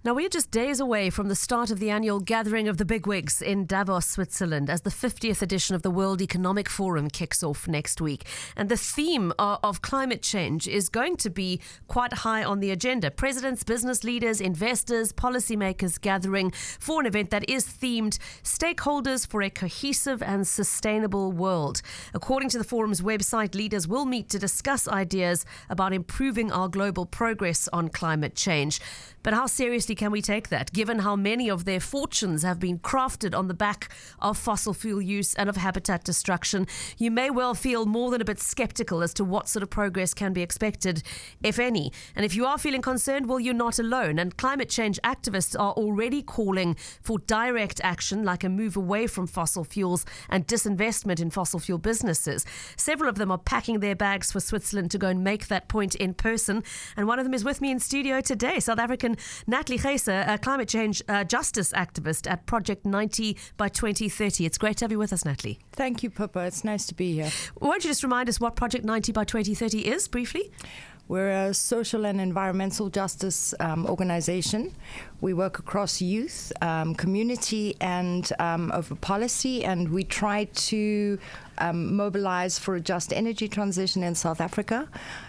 Now, we're just days away from the start of the annual gathering of the bigwigs in Davos, Switzerland, as the 50th edition of the World Economic Forum kicks off next week. And the theme of climate change is going to be quite high on the agenda. Presidents, business leaders, investors, policymakers gathering for an event that is themed Stakeholders for a Cohesive and Sustainable World. According to the forum's website, leaders will meet to discuss ideas about improving our global progress on climate change. But how seriously can we take that, given how many of their fortunes have been crafted on the back of fossil fuel use and of habitat destruction? You may well feel more than a bit skeptical as to what sort of progress can be expected, if any. And if you are feeling concerned, well, you're not alone. And climate change activists are already calling for direct action, like a move away from fossil fuels and disinvestment in fossil fuel businesses. Several of them are packing their bags for Switzerland to go and make that point in person. And one of them is with me in studio today, South African Natalie Geyser, a climate change justice activist at Project 90 by 2030. It's great to have you with us, Natalie. Thank you, Pippa. It's nice to be here. Won't you just remind us what Project 90 by 2030 is, briefly? We're a social and environmental justice organization. We work across youth, community, and over policy, and we try to mobilize for a just energy transition in South Africa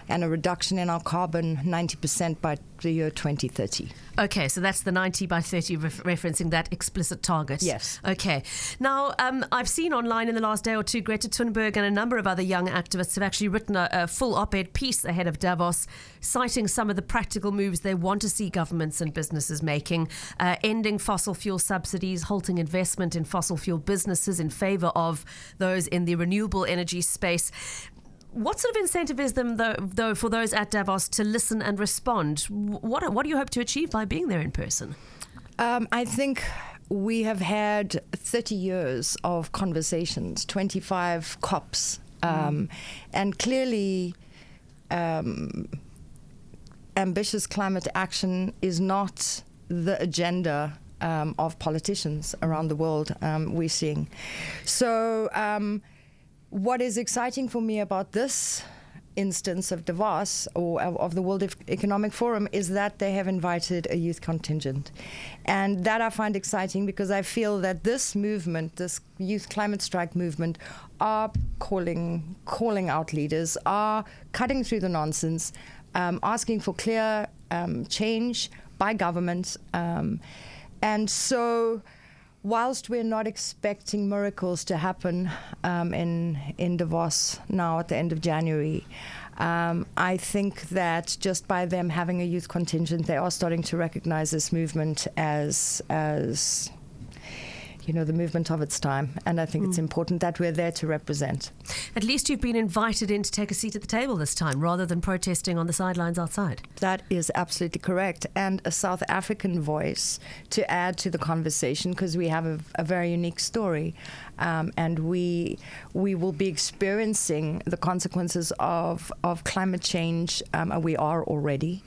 and a reduction in our carbon 90% by the year 2030. Okay, so that's the 90 by 30 referencing that explicit target. Yes. Okay. Now, I've seen online in the last day or two, Greta Thunberg and a number of other young activists have actually written a full op-ed piece ahead of Davos, citing some of the practical moves they want to see governments and businesses making, ending fossil fuel subsidies, halting investment in fossil fuel businesses in favor of those in the renewable energy space. What sort of incentive is them, though, for those at Davos to listen and respond? What do you hope to achieve by being there in person? I think we have had 30 years of conversations, 25 COPs, and clearly ambitious climate action is not the agenda of politicians around the world we're seeing. So what is exciting for me about this instance of Davos or of the World Economic Forum is that they have invited a youth contingent. And that I find exciting because I feel that this movement, this youth climate strike movement, are calling out leaders, are cutting through the nonsense, asking for clear change by government. And so whilst we're not expecting miracles to happen in Davos now at the end of January, I think that just by them having a youth contingent, they are starting to recognize this movement as you know, the movement of its time. And I think it's important that we're there to represent. At least you've been invited in to take a seat at the table this time, rather than protesting on the sidelines outside. That is absolutely correct. And a South African voice to add to the conversation, because we have a very unique story. And we will be experiencing the consequences of climate change. We are already.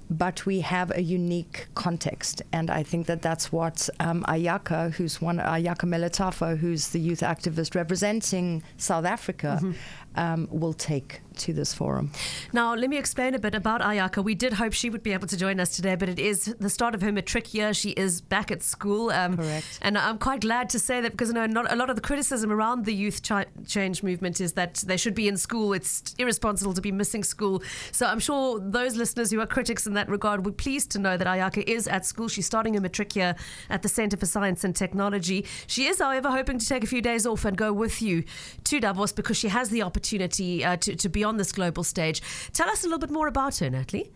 But we have a unique context, and I think that that's what Ayaka Melitafa, who's the youth activist representing South Africa, will take to this forum. Now, let me explain a bit about Ayaka. We did hope she would be able to join us today, but it is the start of her matric year. She is back at school. Correct. And I'm quite glad to say that, because I know a lot of the criticism around the youth change movement is that they should be in school. It's irresponsible to be missing school. So I'm sure those listeners who are critics in that regard would be pleased to know that Ayaka is at school. She's starting her matric year at the Centre for Science and Technology. She is, however, hoping to take a few days off and go with you to Davos because she has the opportunity to be on this global stage. Tell us a little bit more about her, Natalie.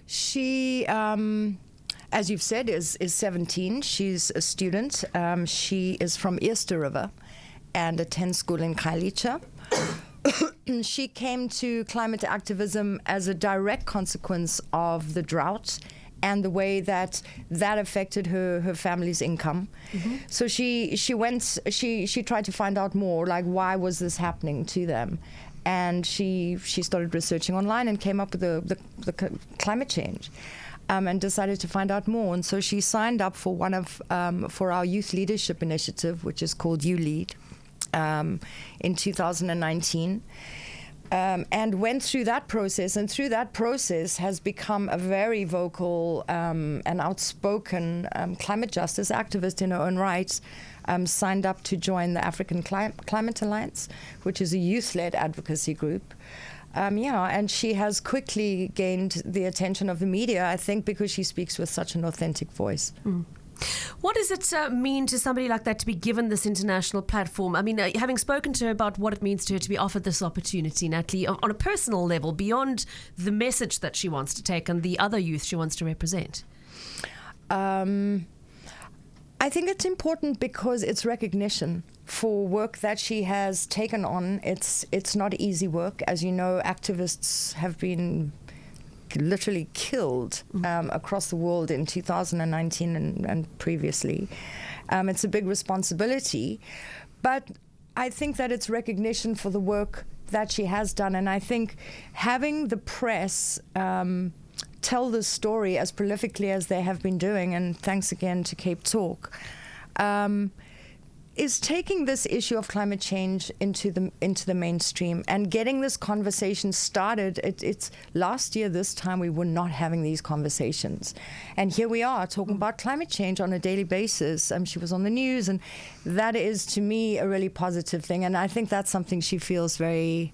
She, as you've said, is 17. She's a student. She is from Eerste River and attends school in Khayelitsha. She came to climate activism as a direct consequence of the drought and the way that affected her family's income. So she tried to find out more, like, why was this happening to them? And she started researching online and came up with the climate change, and decided to find out more. And so she signed up for for our youth leadership initiative, which is called You Lead, in 2019. and went through that process, and through that process has become a very vocal and outspoken climate justice activist in her own right. Signed up to join the African Climate Alliance, which is a youth-led advocacy group. And she has quickly gained the attention of the media, I think, because she speaks with such an authentic voice. What does it mean to somebody like that to be given this international platform? I mean, having spoken to her about what it means to her to be offered this opportunity, Natalie, on a personal level, beyond the message that she wants to take and the other youth she wants to represent? I think it's important because it's recognition for work that she has taken on. It's not easy work. As you know, activists have been literally killed across the world in 2019 and previously. It's a big responsibility, but I think that it's recognition for the work that she has done, and I think having the press tell the story as prolifically as they have been doing, and thanks again to Cape Talk, is taking this issue of climate change into the mainstream and getting this conversation started. It's last year this time we were not having these conversations, and here we are talking about climate change on a daily basis. She was on the news, and that is to me a really positive thing, and I think that's something she feels very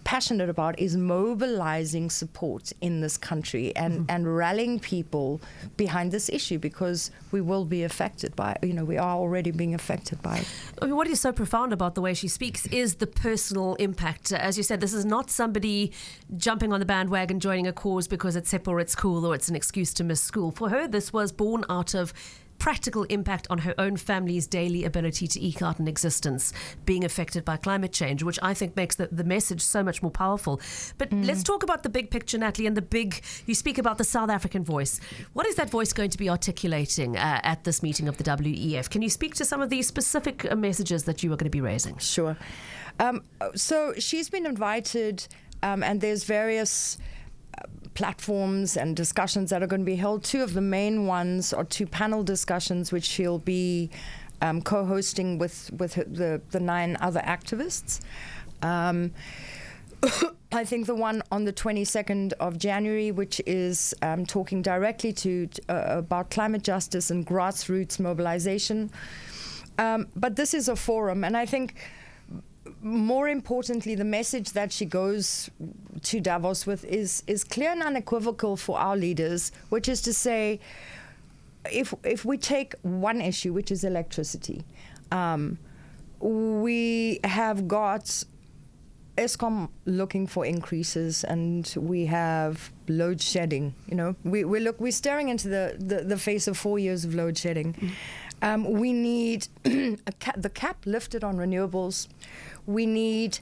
passionate about, is mobilizing support in this country and rallying people behind this issue, because we will be affected by it. We are already being affected by it. I mean, what is so profound about the way she speaks is the personal impact. As you said, this is not somebody jumping on the bandwagon, joining a cause because it's hip or it's cool or it's an excuse to miss school. For her, this was born out of practical impact on her own family's daily ability to eke out an existence being affected by climate change, which I think makes the message so much more powerful. But let's talk about the big picture, Natalie, and you speak about the South African voice. What is that voice going to be articulating at this meeting of the WEF? Can you speak to some of these specific messages that you are going to be raising? Sure. So she's been invited, and there's various platforms and discussions that are going to be held. Two of the main ones are two panel discussions, which she'll be co-hosting with the 9 other activists. I think the one on the 22nd of January, which is talking directly about climate justice and grassroots mobilization. But this is a forum, and I think more importantly, the message that she goes to Davos with is clear and unequivocal for our leaders, which is to say, if we take one issue, which is electricity, we have got Eskom looking for increases, and we have load shedding. We're staring into the face of 4 years of load shedding. We need the cap lifted on renewables. We need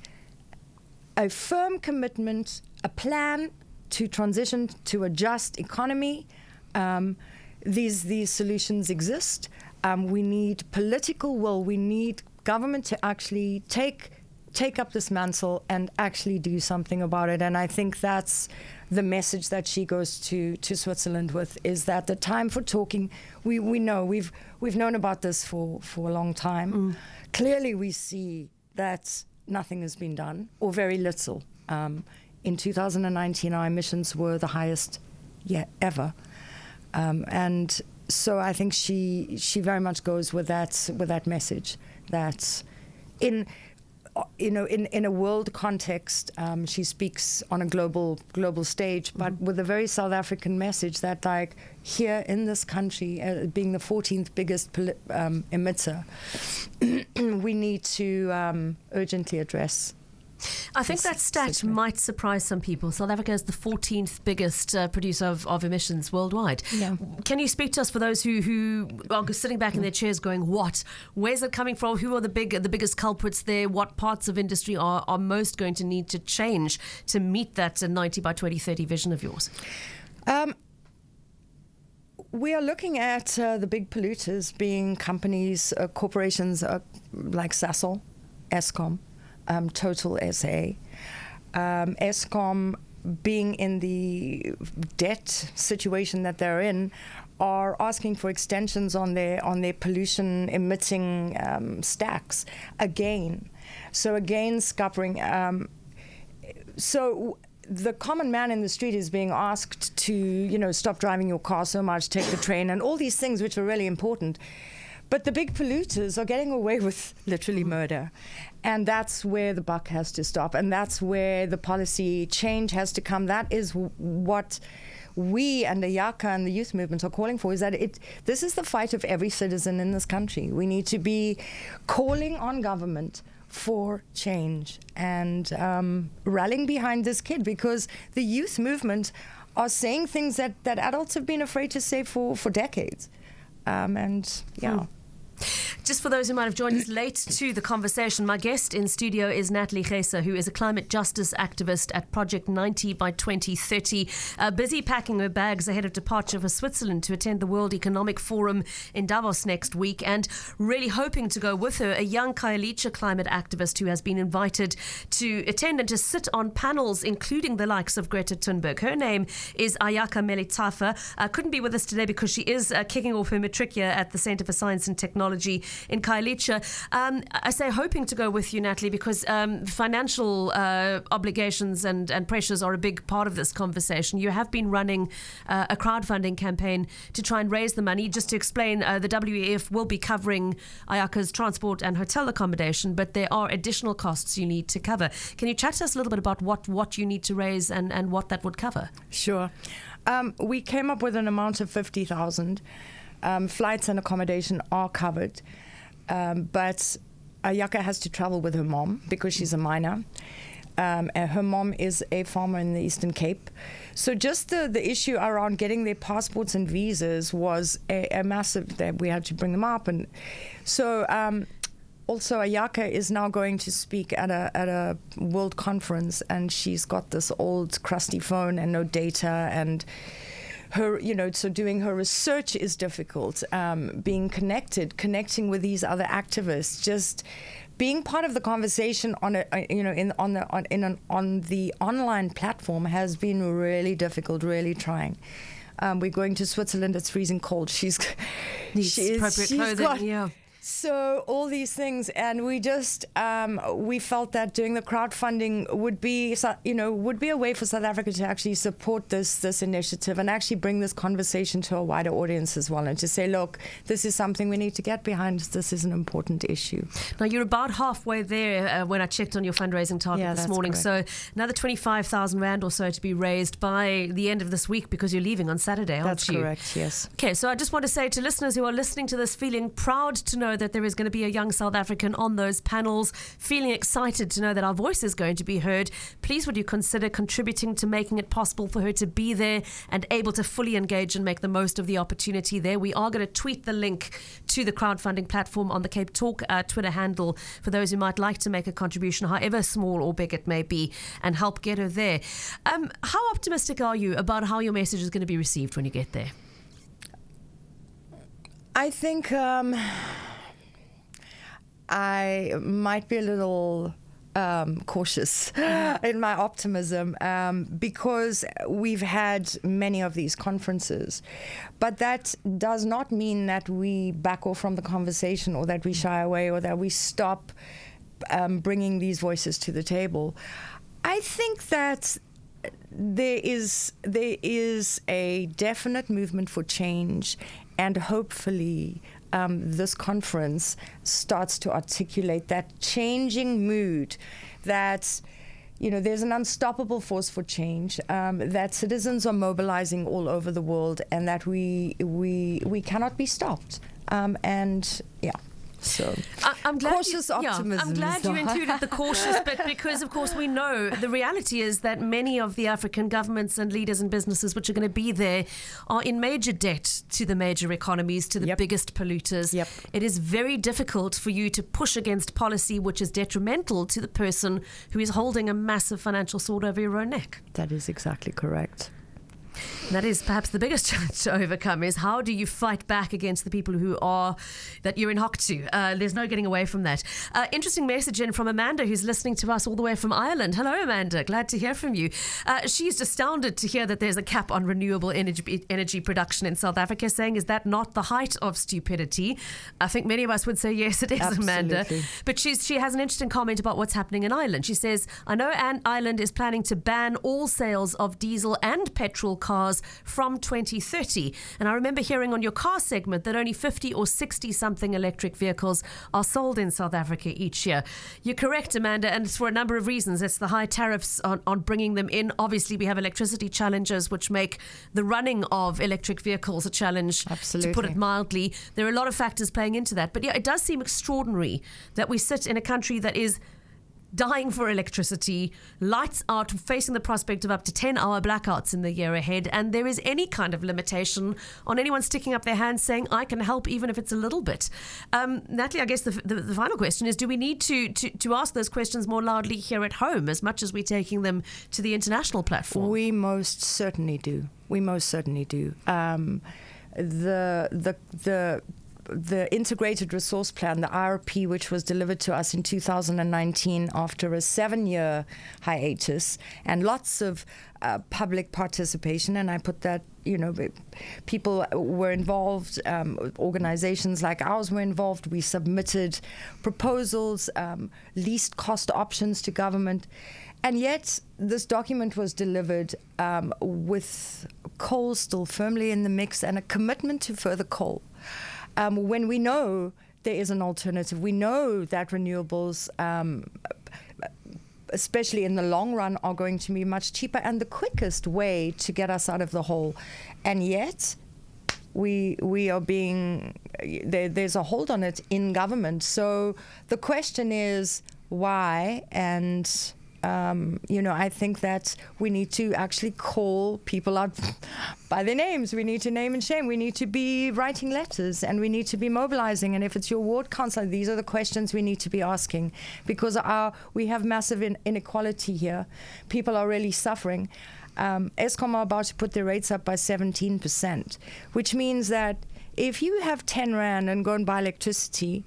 a firm commitment, a plan to transition to a just economy. These solutions exist. We need political will. We need government to actually take up this mantle and actually do something about it. And I think that's the message that she goes to Switzerland with, is that the time for talking, we know, we've known about this for a long time. Clearly we see that nothing has been done, or very little. In 2019, our emissions were the highest yet ever. And so I think she very much goes with that message, that in a world context, she speaks on a global stage, but with a very South African message that, like, here in this country, being the 14th biggest emitter, we need to urgently address. I think that stat might surprise some people. South Africa is the 14th biggest producer of emissions worldwide. Yeah. Can you speak to us, for those who are sitting back in their chairs going, what? Where's it coming from? Who are the biggest culprits there? What parts of industry are most going to need to change to meet that 90 by 2030 vision of yours? We are looking at the big polluters being companies, corporations like Sasol, Eskom, Total SA. Eskom being in the debt situation that they're in, are asking for extensions on their pollution emitting stacks again. So again, scuppering. So the common man in the street is being asked to, stop driving your car so much, take the train, and all these things which are really important. But the big polluters are getting away with literally murder. And that's where the buck has to stop. And that's where the policy change has to come. That is what we and the Ayaka and the youth movements are calling for, is that this is the fight of every citizen in this country. We need to be calling on government for change and rallying behind this kid, because the youth movement are saying things that adults have been afraid to say for decades. Just for those who might have joined us late to the conversation, my guest in studio is Natalie Geyser, who is a climate justice activist at Project 90 by 2030, busy packing her bags ahead of departure for Switzerland to attend the World Economic Forum in Davos next week, and really hoping to go with her a young Khayelitsha climate activist who has been invited to attend and to sit on panels, including the likes of Greta Thunberg. Her name is Ayaka Melitafa. Couldn't be with us today because she is kicking off her matric year at the Centre for Science and Technology in Khayelitsha. I say hoping to go with you, Natalie, because financial obligations and pressures are a big part of this conversation. You have been running a crowdfunding campaign to try and raise the money. Just to explain, the WEF will be covering Ayaka's transport and hotel accommodation, but there are additional costs you need to cover. Can you chat to us a little bit about what you need to raise and what that would cover? Sure. We came up with an amount of 50,000. Flights and accommodation are covered, but Ayaka has to travel with her mom because she's a minor. Her mom is a farmer in the Eastern Cape. So just the issue around getting their passports and visas was a massive, that we had to bring them up. And so also Ayaka is now going to speak at a world conference, and she's got this old crusty phone and no data, and her, so doing her research is difficult. Being connecting with these other activists, just being part of the conversation on the online platform has been really difficult, really trying. We're going to Switzerland. It's freezing cold. She's appropriate clothing. Yeah. So all these things, and we just we felt that doing the crowdfunding would be a way for South Africa to actually support this initiative and actually bring this conversation to a wider audience as well, and to say, look, this is something we need to get behind. This is an important issue. Now you're about halfway there when I checked on your fundraising target this morning. Correct. So another 25,000 rand or so to be raised by the end of this week, because you're leaving on Saturday, aren't you? That's correct. Yes. Okay, so I just want to say to listeners who are listening to this, feeling proud to know that there is going to be a young South African on those panels, feeling excited to know that our voice is going to be heard, please would you consider contributing to making it possible for her to be there and able to fully engage and make the most of the opportunity there. We are going to tweet the link to the crowdfunding platform on the Cape Talk Twitter handle for those who might like to make a contribution, however small or big it may be, and help get her there. How optimistic are you about how your message is going to be received when you get there? I think I might be a little cautious in my optimism because we've had many of these conferences. But that does not mean that we back off from the conversation, or that we shy away, or that we stop bringing these voices to the table. I think that there is a definite movement for change, and hopefully this conference starts to articulate that changing mood, that there's an unstoppable force for change, that citizens are mobilizing all over the world, and that we cannot be stopped. So I'm glad cautious optimism. I'm glad you included the cautious bit, because of course we know the reality is that many of the African governments and leaders and businesses which are going to be there are in major debt to the major economies, to the biggest polluters. It is very difficult for you to push against policy which is detrimental to the person who is holding a massive financial sword over your own neck. That is exactly correct. That is perhaps the biggest challenge to overcome, is how do you fight back against the people that you're in hock to? There's no getting away from that. Interesting message in from Amanda, who's listening to us all the way from Ireland. Hello, Amanda. Glad to hear from you. She's astounded to hear that there's a cap on renewable energy production in South Africa, saying, is that not the height of stupidity? I think many of us would say yes, it is. Absolutely. Amanda. But she has an interesting comment about what's happening in Ireland. She says, I know Ireland is planning to ban all sales of diesel and petrol cars from 2030. And I remember hearing on your car segment that only 50 or 60 something electric vehicles are sold in South Africa each year. You're correct, Amanda, and it's for a number of reasons. It's the high tariffs on bringing them in. Obviously, we have electricity challenges, which make the running of electric vehicles a challenge, Absolutely. to put it mildly. There are a lot of factors playing into that. But yeah, it does seem extraordinary that we sit in a country that is dying for electricity, lights out, facing the prospect of up to 10-hour blackouts in the year ahead, and there is any kind of limitation on anyone sticking up their hands saying, I can help, even if it's a little bit. Natalie, I guess the final question is, do we need to ask those questions more loudly here at home as much as we're taking them to the international platform? We most certainly do. The integrated resource plan, the IRP, which was delivered to us in 2019 after a 7-year hiatus and lots of public participation, and I put that, people were involved, organizations like ours were involved. We submitted proposals, least cost options to government. And yet, this document was delivered with coal still firmly in the mix and a commitment to further coal. When we know there is an alternative, we know that renewables, especially in the long run, are going to be much cheaper and the quickest way to get us out of the hole. And yet, we are there's a hold on it in government. So the question is why? And I think that we need to actually call people out by their names. We need to name and shame. We need to be writing letters, and we need to be mobilizing. And if it's your ward councillor, these are the questions we need to be asking, because we have massive inequality here. People are really suffering. Eskom are about to put their rates up by 17%, which means that if you have 10 Rand and go and buy electricity,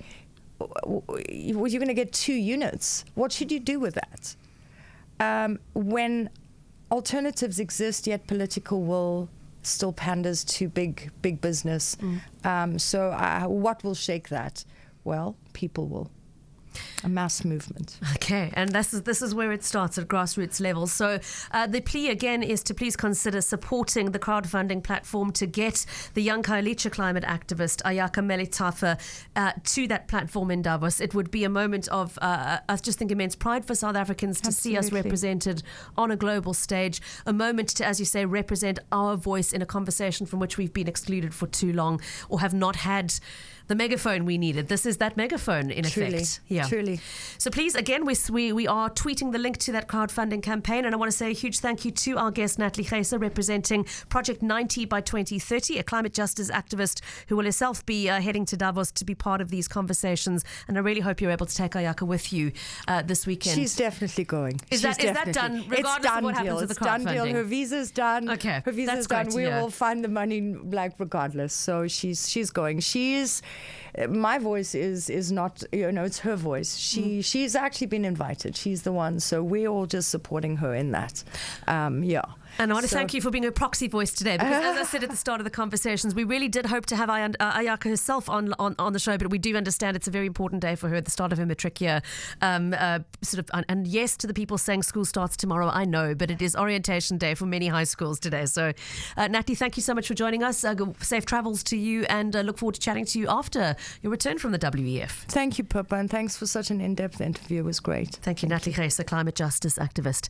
you're going to get 2 units. What should you do with that? When alternatives exist, yet political will still panders to big business. So what will shake that? Well, people will. A mass movement. Okay, and this is where it starts at grassroots level. So the plea again is to please consider supporting the crowdfunding platform to get the young Khayelitsha climate activist Ayaka Melitafa to that platform in Davos. It would be a moment of, I just think, immense pride for South Africans to see us represented on a global stage. A moment to, as you say, represent our voice in a conversation from which we've been excluded for too long or have not had the megaphone we needed. This is that megaphone in effect. Yeah. Truly. So please, again, we are tweeting the link to that crowdfunding campaign, and I want to say a huge thank you to our guest Natalie Geyser, representing Project 90 by 2030, a climate justice activist who will herself be heading to Davos to be part of these conversations. And I really hope you're able to take Ayaka with you this weekend. She's definitely going. Is that done? Regardless of what happens with the crowdfunding? It's done deal. Her visa's done. Okay, her visa's done. We will find the money, regardless. So she's going. My voice is not, it's her voice. She's actually been invited. She's the one. So we're all just supporting her in that. And I want to thank you for being a proxy voice today, because as I said at the start of the conversations, we really did hope to have Ayaka herself on the show, but we do understand it's a very important day for her at the start of her matric year. And yes to the people saying school starts tomorrow, I know, but it is orientation day for many high schools today. So Natalie, thank you so much for joining us. Safe travels to you, and look forward to chatting to you after your return from the WEF. Thank you, Pippa, and thanks for such an in-depth interview. It was great. Thank you, Natalie Geyser, climate justice activist.